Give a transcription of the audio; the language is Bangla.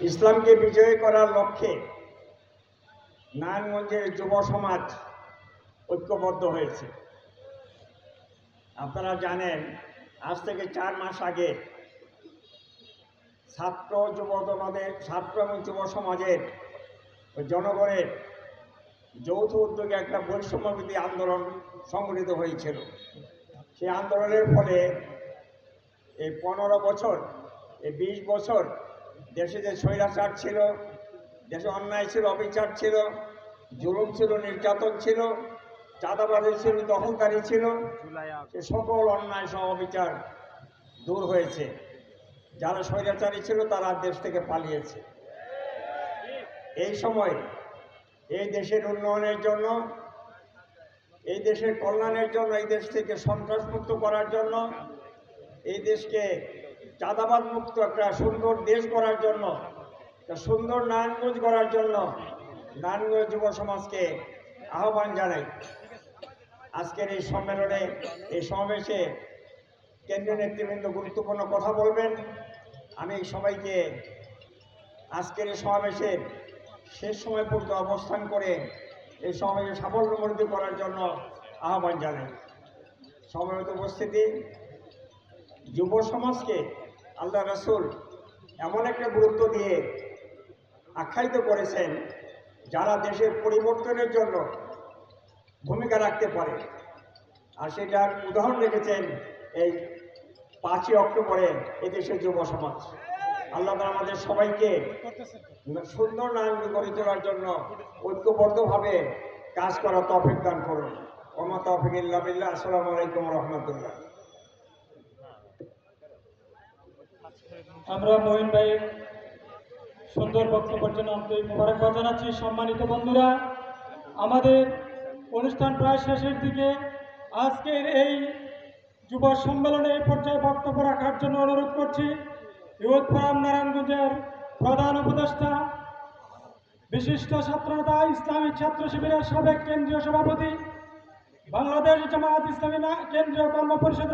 ইসলামকে বিজয়ী করার লক্ষ্যে নারায়ণগঞ্জের যুব সমাজ ঐক্যবদ্ধ হয়েছে। আপনারা জানেন, আজ থেকে 4 মাস আগে ছাত্র এবং যুব সমাজের জনগণের যৌথ উদ্যোগে একটা বৈষম্যবিরোধী আন্দোলন সংগঠিত হয়েছিল। সেই আন্দোলনের ফলে এই 15 বছর, এই 20 বছর দেশে যে স্বৈরাচার ছিল, দেশে অন্যায় ছিল, অবিচার ছিল, জুলুম ছিল, নির্যাতন ছিল, চাঁদাবাজি ছিল, দখলদারি ছিল, সে সকল অন্যায় সহ অবিচার দূর হয়েছে। যারা স্বৈরাচারী ছিল তারা দেশ থেকে পালিয়েছে। এই সময় এই দেশের উন্নয়নের জন্য, এই দেশের কল্যাণের জন্য, এই দেশ থেকে সন্ত্রাসমুক্ত করার জন্য, এই দেশকে চাঁদাবাদ মুক্ত একটা সুন্দর দেশ করার জন্য, একটা সুন্দর নারায়ণগঞ্জ করার জন্য নারায়ণগঞ্জ যুব সমাজকে আহ্বান জানাই। আজকের এই সম্মেলনে, এই সমাবেশে কেন্দ্রীয় নেতৃবৃন্দ গুরুত্বপূর্ণ কথা বলবেন। আমি সবাইকে আজকের এই সমাবেশের শেষ সময় পর্যন্ত অবস্থান করে এই সমাবেশে সাফল্যমণ্ডিত করার জন্য আহ্বান জানাই। সম্মানিত উপস্থিতি, যুব সমাজকে আল্লাহ রাসূল এমন একটা গুরুত্ব দিয়ে আখ্যায়িত করেছেন যারা দেশের পরিবর্তনের জন্য ভূমিকা রাখতে পারে, আর সেটার উদাহরণ রেখেছেন এই 5ই অক্টোবরে এদেশের যুব সমাজ। আল্লাহ আমাদের সবাইকে সুন্দর নারায়ণগঞ্জ গড়ে তোলার জন্য ঐক্যবদ্ধভাবে কাজ করার তৌফিক দান করুন। ওমা তৌফিক ইল্লা বিল্লাহ। আসসালামু আলাইকুম ওয়া রাহমাতুল্লাহ। আমরা মঈন ভাইয়ের সুন্দর বক্তব্যের জন্য আন্তরিক মোবারকবাদ জানাচ্ছি। সম্মানিত বন্ধুরা, আমাদের অনুষ্ঠান প্রায় শেষের দিকে। আজকের এই যুব সম্মেলনে এই পর্যায়ে বক্তব্য রাখার জন্য অনুরোধ করছি ইউথ ফোরাম নারায়ণগঞ্জের প্রধান উপদেষ্টা, বিশিষ্ট ছাত্রনেতা, ইসলামী ছাত্র শিবিরের সাবেক কেন্দ্রীয় সভাপতি, বাংলাদেশ জামায়াত ইসলামী কেন্দ্রীয় কর্মপরিষদের